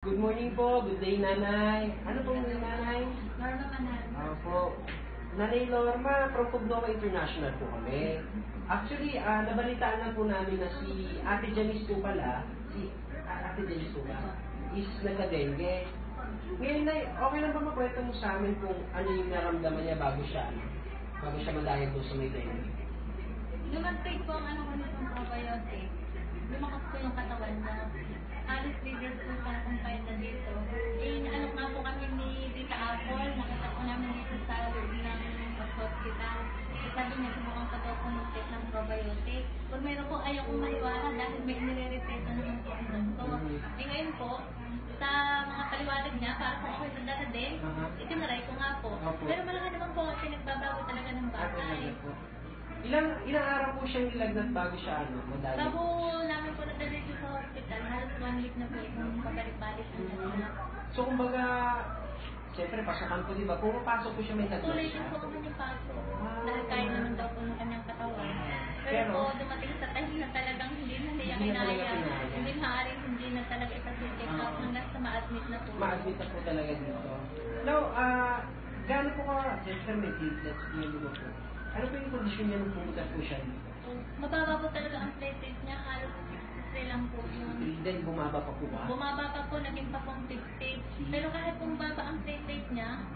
Good morning po, good day nanay. Ano pong nanay? Norma Manalo. Opo. Nanay Norma, from Cognoa International po kami. Actually, nabalitaan lang po namin na si Ate Janice po pala, Ate Janice po ba, is nagka-dengue. Ngayon nay, okay lang ba makwento mo sa amin kung ano yung naramdaman niya bago siya ma-diagnose sa may dengue? Lumagtay po ang ko nitong probiotic. Lumakas po yung katawan niya. Halos 3 days po siya confined na dito. Nga po kami ni Tita Apple. Nakita po namin dito sa loob ng hospital. Sabi niya, subukan pa daw po mag-take ng probiotic. Kung mayroon po, ayaw kong maliwala dahil may nire-repeto naman po ang doktor. Ngayon po, sa mga paliwanag niya, para kung okay sa data din, itinaray ko nga po. Pero malaki naman po, pinagbabago talaga ng batay. Ilang araw po siyang nilagnat bago siya madali? Bago namin po nadali sa hospital, halos 1 week na po itong pabalik-balik ang lagnat. So kumbaga, siyempre pasokan po diba, kung papasok po siya may lagnat Tuloy siya. din po ang kanyang paso. Dahil kaya naman daw po ng kanyang katawan. Pero po, dumating sa time na talagang hindi na niya kinaya. Hindi maaaring hindi na talaga ipag-check up hanggang sa ma-admit na po. Ma-admit na po talaga dito. Now, gaano po ka, siyempre may platelets, yun po. Ano po yung kondisyon niya nung pumunta po siya dito? Mababa po talaga ang platelets niya, halos 3 lang po yun. Then bumaba pa po ba? Bumaba pa po, naging pa pong 50. Pero kahit kung baba ang platelet niya,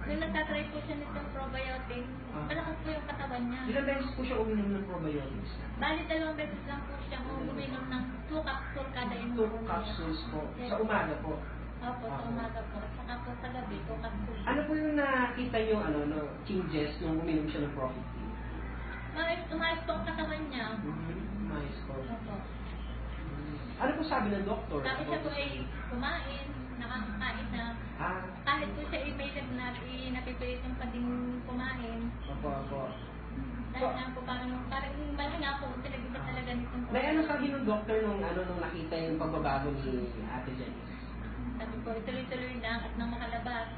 nung nagtatry po siya nitong probiotic, malakas po yung katawan niya. Ilang beses po siya uminom ng probiotics? Bali, 2 beses lang po siya uminom ng 2 capsule kada 2 capsules po. Sa umaga po? Opo, sa umaga po. Saka po sa gabi, 2 capsules. Ano po yung nakita niyo, changes nung uminom siya ng Profit Tea? Umayos po ang katawan niya. Mais po. Opo. Ano po sabi ng doktor? Tapos siya po ay kumain, nakakakain na. Kahit po siya ay may lagnat, napipilitan pa din kumain. Opo. Dahil nga po parang malaki nga po, talaga talaga nitong May ano sabi ng doktor nung nakita yung pagbabago ni Ate Janice? Sabi po, tuloy-tuloy lang at nang makalabas.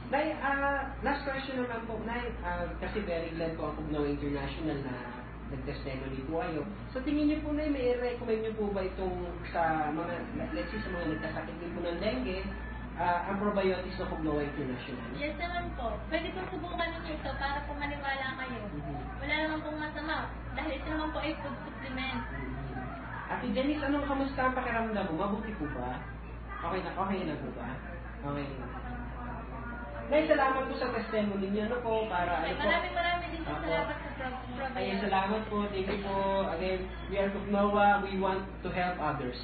Nay, last question naman po, Nay, kasi very glad po ang Cognoa International na nag-testimony po kayo. Sa tingin niyo po, Nay, may recommend niyo po ba itong sa mga, let's say, sa mga nagkasakit din po ng dengue, ang probiotics ng Cognoa International? Yes naman po. Pwede po subukan ninyo ito para po maniwala kayo. Wala naman pong masama dahil ito naman po ay food supplement. Ate Janice, kamusta ang pakiramdam mo? Mabuti po ba? Okay na po ba? Okay na. Nay, salamat po sa testimony niyo, para Maraming din po salamat sa probiotics. Ay, salamat po. Thank you po. Again, we are Cognoa. We want to help others.